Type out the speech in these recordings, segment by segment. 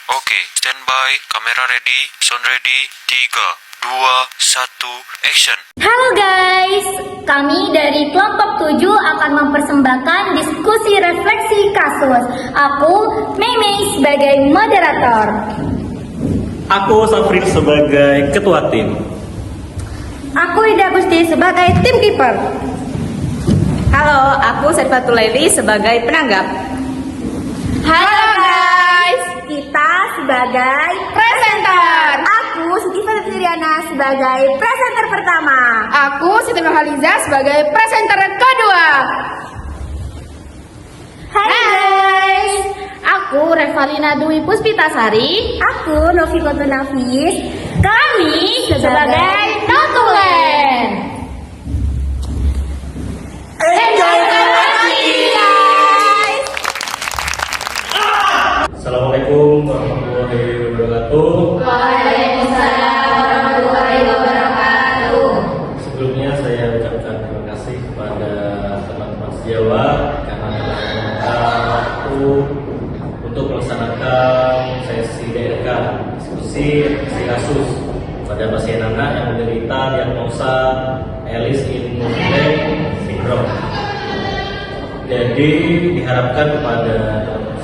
Oke, standby, kamera ready, sound ready, 3, 2, 1, action. Halo guys, kami dari kelompok 7 akan mempersembahkan diskusi refleksi kasus. Aku, Mei sebagai moderator. Aku, Safrin sebagai ketua tim. Aku, Ida Gusti sebagai tim kiper. Halo, aku Serfatul Laili sebagai penanggap. Halo guys, kita sebagai presenter. Aku Siti Fatriana sebagai presenter pertama. Aku Siti Nurhaliza sebagai presenter kedua. Hai guys, Aku Revalina Dwi Puspitasari. Aku Novi Koto Nafis. kami sebagai Notulen. Enjoy Assalamualaikum warahmatullahi wabarakatuh. Waalaikumsalam warahmatullahi wabarakatuh. Sebelumnya saya ucapkan terima kasih kepada teman-teman sejawat karena telah menyempatkan waktu untuk melaksanakan sesi DRK diskusi kasus pada pasien anak yang menderita diagnosa Alice in Wonderland syndrome. Jadi diharapkan kepada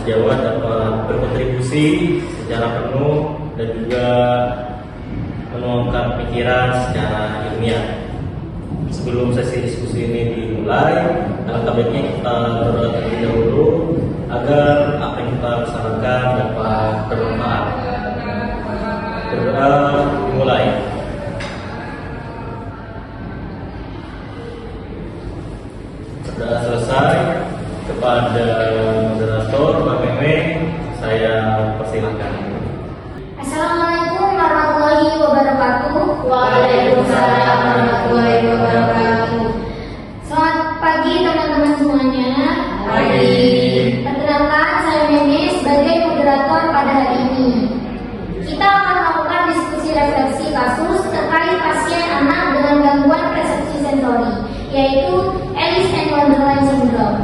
sejawat dapat berkontribusi secara penuh dan juga menuangkan pikiran secara ilmiah. Sebelum sesi diskusi ini dimulai, alangkah baiknya kita berdoa terlebih dahulu agar apa yang kita laksanakan dapat bermanfaat. Berdoa dimulai. Sudah selesai, kepada moderator Mbak Meme saya persilahkan. Assalamualaikum warahmatullahi wabarakatuh. Waalaikumsalam warahmatullahi wabarakatuh. Selamat pagi teman-teman semuanya. Pagi. Perkenalkan, saya Meme sebagai moderator pada hari ini. Kita akan melakukan diskusi refleksi kasus terkait pasien anak dengan gangguan persepsi sensori, yaitu Alice in Wonderland syndrome.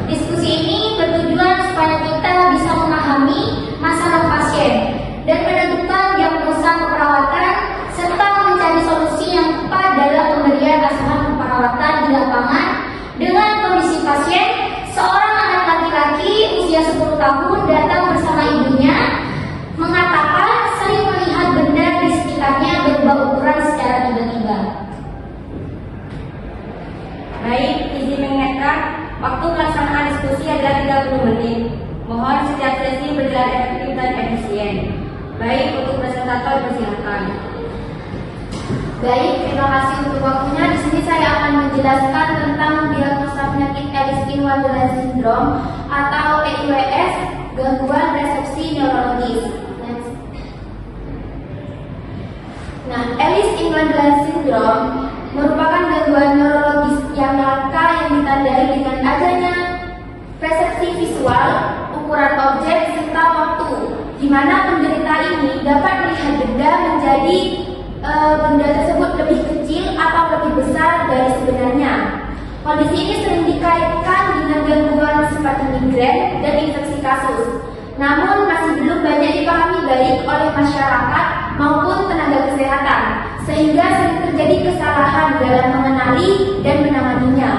Diskusi ini bertujuan supaya kita bisa memahami masalah pasien dan menentukan diagnosa keperawatan serta mencari solusi yang tepat dalam pemberian asuhan keperawatan di lapangan dengan kondisi pasien. Seorang anak laki-laki usia 10 tahun datang bersama ibunya, mengatakan sering melihat benda di sekitarnya berubah ukuran secara tiba-tiba. Baik, izin mengingatkan, waktu pelaksanaan diskusi adalah 30 menit. Mohon setiap sesi berjalan efektif dan efisien. Baik, untuk presentator persilakan. Baik, terima kasih untuk waktunya. Di sini saya akan menjelaskan tentang diagnosa penyakit Alice in Wonderland syndrome atau AIWS, gangguan persepsi neurologis. Next. Nah, Alice in Wonderland syndrome merupakan gangguan neurologis yang langka yang ditandai dengan adanya persepsi visual, ukuran objek, serta waktu, di mana penderita ini dapat melihat benda menjadi benda tersebut lebih kecil atau lebih besar dari sebenarnya. Kondisi ini sering dikaitkan dengan gangguan seperti migrain dan infeksi kasus. Namun masih belum banyak dipahami baik oleh masyarakat maupun tenaga kesehatan, sehingga sering terjadi kesalahan dalam mengenali dan menanganinya.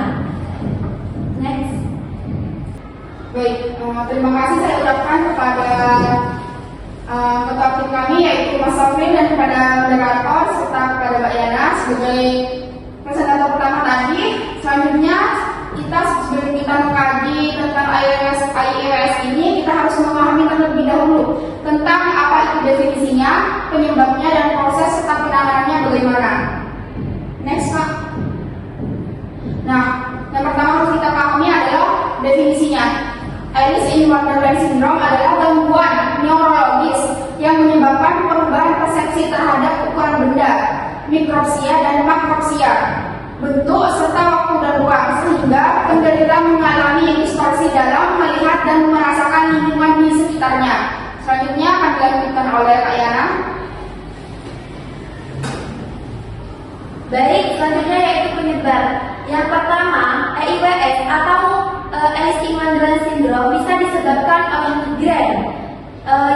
Next. Baik, terima kasih saya ucapkan kepada ketua tim kami yaitu Mas Safrin dan kepada moderator serta kepada Mbak Yana sebagai presentator pertama tadi. Selanjutnya sebelum kita mengkaji tentang AIWS ini, kita harus memahami terlebih dahulu tentang apa itu definisinya, penyebabnya dan proses serta penanganannya bagaimana. Next, Pak. Nah, yang pertama harus kita pahami adalah definisinya. Alice in Wonderland syndrome adalah gangguan neurologis yang menyebabkan perubahan persepsi terhadap ukuran benda, mikropsia dan makropsia, bentuk serta waktu dan ruang, sehingga penderita mengalami distorsi dalam melihat dan merasakan lingkungan di sekitarnya. Selanjutnya akan dilanjutkan oleh Kak Yana. Baik, selanjutnya yaitu penyebab. Yang pertama, AIWS atau Alice in Wonderland syndrome bisa disebabkan oleh migrain,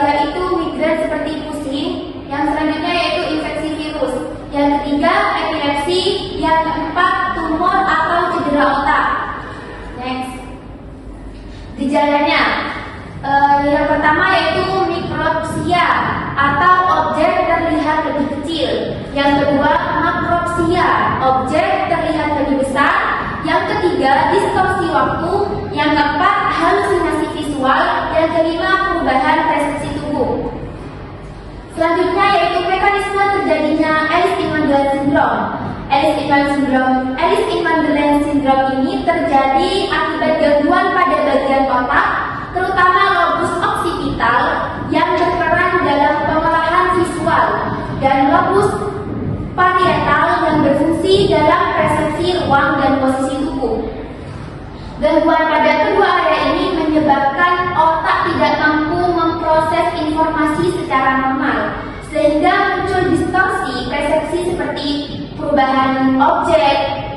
yaitu migrain Yang kedua, makropsia, objek terlihat lebih besar. Yang ketiga, distorsi waktu. Yang keempat, halusinasi visual. Yang kelima, perubahan persepsi tubuh. Selanjutnya yaitu mekanisme terjadinya Alice-In-Wonderland Syndrome. Alice-in-Wonderland Syndrome ini terjadi akibat gangguan pada bagian otak, terutama lobus occipital yang berperan dalam pengolahan visual dan lobus parietal yang berfungsi dalam persepsi ruang dan posisi tubuh. Gangguan pada kedua area ini menyebabkan otak tidak mampu memproses informasi secara normal, sehingga muncul distorsi persepsi seperti perubahan objek,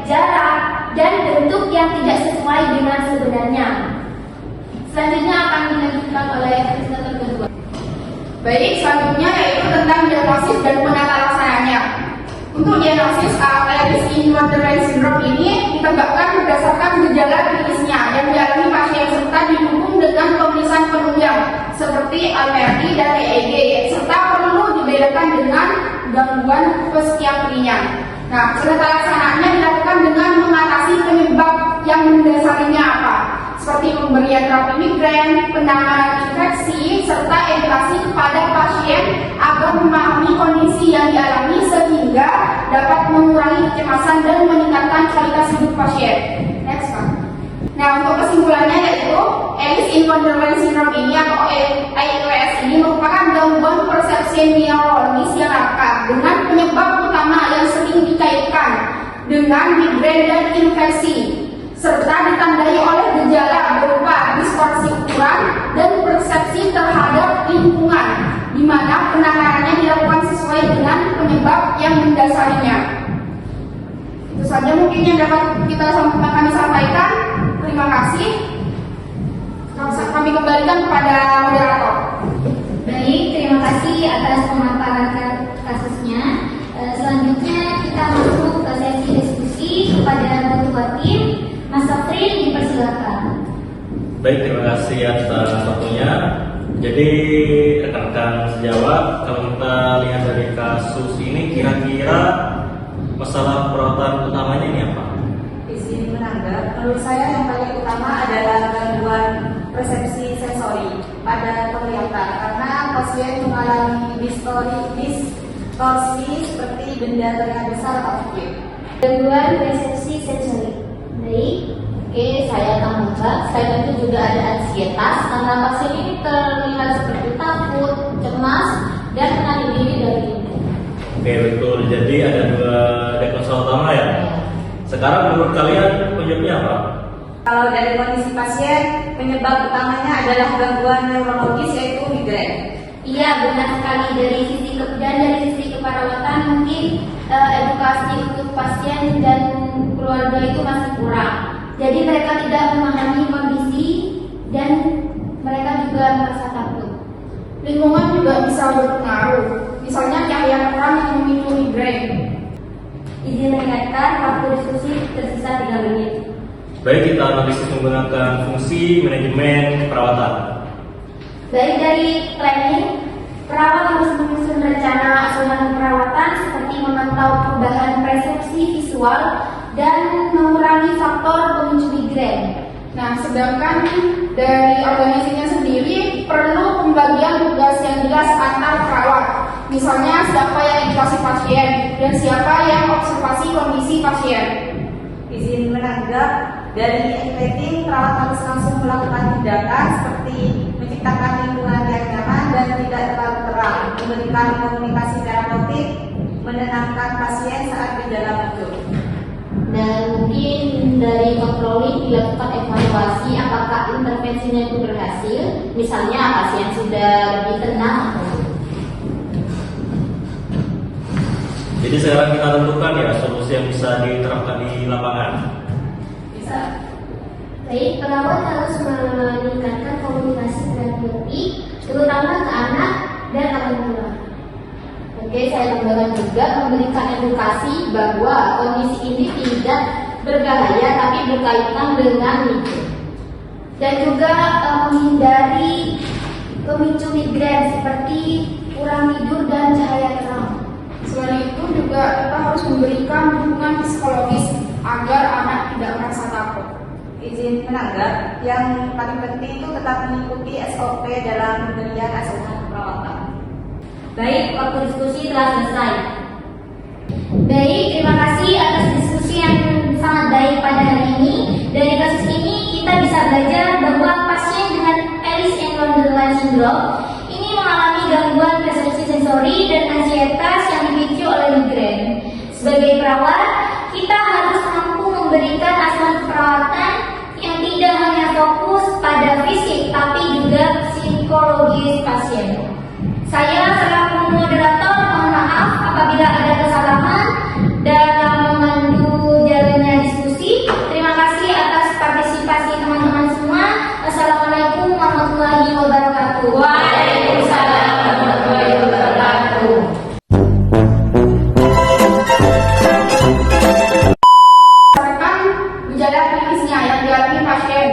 jarak, dan bentuk yang tidak sesuai dengan sebenarnya. Selanjutnya akan dilanjutkan oleh presentator kedua. Baik, selanjutnya yaitu tentang diagnosis dan penata laksananya. Untuk diagnosis Alice-in-Wonderland Syndrome ini ditegakkan berdasarkan gejala klinisnya yang dialami pasien serta didukung dengan pemeriksaan penunjang seperti MRI dan EEG, serta perlu dibedakan dengan gangguan psikiatrinya. Nah, penata laksanaannya dilakukan dengan mengatasi penyebab yang mendasarinya apa, seperti pemberian terapi migrain, penanganan infeksi, serta edukasi kepada pasien agar memahami kondisi yang dialami sehingga dapat mengurangi kecemasan dan meningkatkan kualitas hidup pasien. Next, Pak. Nah, untuk kesimpulannya yaitu Alice-in-Wonderland Syndrome ini atau AIWS ini merupakan gangguan persepsi neurologis yang langka dengan penyebab utama yang sering dikaitkan dengan migrain dan infeksi, serta ditandai oleh gejala berupa distorsi ukuran dan persepsi terhadap lingkungan, di mana penanganannya dilakukan sesuai dengan penyebab yang mendasarinya. Itu saja mungkin yang dapat kami sampaikan. Terima kasih. Kami kembalikan kepada moderator. Baik, terima kasih atas pemaparan kasusnya. Selanjutnya kita masuk ke sesi diskusi kepada ketua tim. Mas Safrin, dipersilakan. Baik, terima kasih atas waktunya. Jadi rekan-rekan sejawat, kalau kita lihat dari kasus ini, kira-kira masalah perawatan utamanya ini apa? Izin menanggap, menurut saya yang paling utama adalah gangguan persepsi sensori pada penglihatan, karena pasien mengalami distorsi seperti benda terlihat besar atau kecil. Gangguan persepsi sensori. Baik, oke, saya tambahkan. Selain itu juga ada ansietas, karena pasien ini terlihat seperti takut, cemas, dan menarik diri dari itu. Oke, betul. Jadi ada dua diagnosa utama ya. Sekarang menurut kalian penyebabnya apa? Kalau dari kondisi pasien, penyebab utamanya adalah gangguan neurologis yaitu migrain. Iya, benar sekali. Dari sisi keperawatan mungkin edukasi untuk pasien dan keluarga itu masih kurang. Jadi mereka tidak memahami kondisi dan mereka juga merasa takut. Lingkungan juga bisa berpengaruh, misalnya cahaya terang yang memicu migrain. Izin mengingatkan, waktu diskusi tersisa 3 menit. Baik, kita analisis menggunakan fungsi manajemen perawatan. Baik, dari planning, perawat harus menyusun rencana asuhan perawatan seperti memantau perubahan persepsi visual dan mengurangi faktor pemicu migrain. Nah, sedangkan dari organisasinya sendiri perlu pembagian tugas yang jelas antar perawat. Misalnya siapa yang edukasi pasien dan siapa yang observasi kondisi pasien. Izin menanggap, dari rating perawat harus langsung melakukan tindakan seperti menciptakan lingkungan yang nyaman dan tidak terlalu terang, memberikan komunikasi terapeutik, menenangkan pasien saat gejala muncul. Dan mungkin dari controlling dilakukan evaluasi apakah intervensinya itu berhasil, misalnya pasien sudah lebih tenang atau tidak. Jadi sekarang kita tentukan ya solusi yang bisa diterapkan di lapangan. Bisa. Baik, perawat harus meningkatkan komunikasi terapeutik, terutama ke anak dan orang tua. Oke, saya tambahkan juga memberikan edukasi bahwa kondisi ini tidak berbahaya tapi berkaitan dengan migrain. Dan juga menghindari pemicu migrain seperti kurang tidur dan cahaya terang. Selain itu juga juga kita harus memberikan dukungan psikologis agar anak tidak merasa takut. Izin menanggap, yang paling penting itu tetap mengikuti SOP dalam pemberian asuhan perawatan. Baik, waktu diskusi telah selesai. Baik, terima kasih atas diskusi yang sangat baik pada hari ini. Dari kasus ini kita bisa belajar bahwa pasien dengan Alice in Wonderland syndrome ini mengalami gangguan persepsi sensori dan ansietas yang dipicu oleh migrain. Sebagai perawat, kita harus mampu memberikan asuhan perawatan yang tidak hanya fokus pada fisik tapi juga psikologis pasien. Saya selaku moderator mohon maaf apabila ada kesalahan dalam memandu jalannya diskusi. Terima kasih atas partisipasi teman-teman semua. Assalamualaikum warahmatullahi wabarakatuh. Waalaikumsalam warahmatullahi wabarakatuh. Berdasarkan gejala klinisnya yang dialami pasien.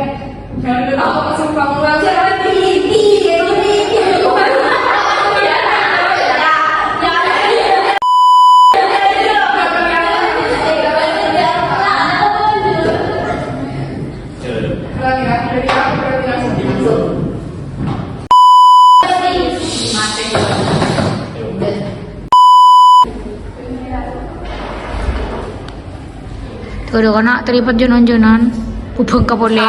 Udah kena terlibat jonan-jonan. Pupeng kapolek.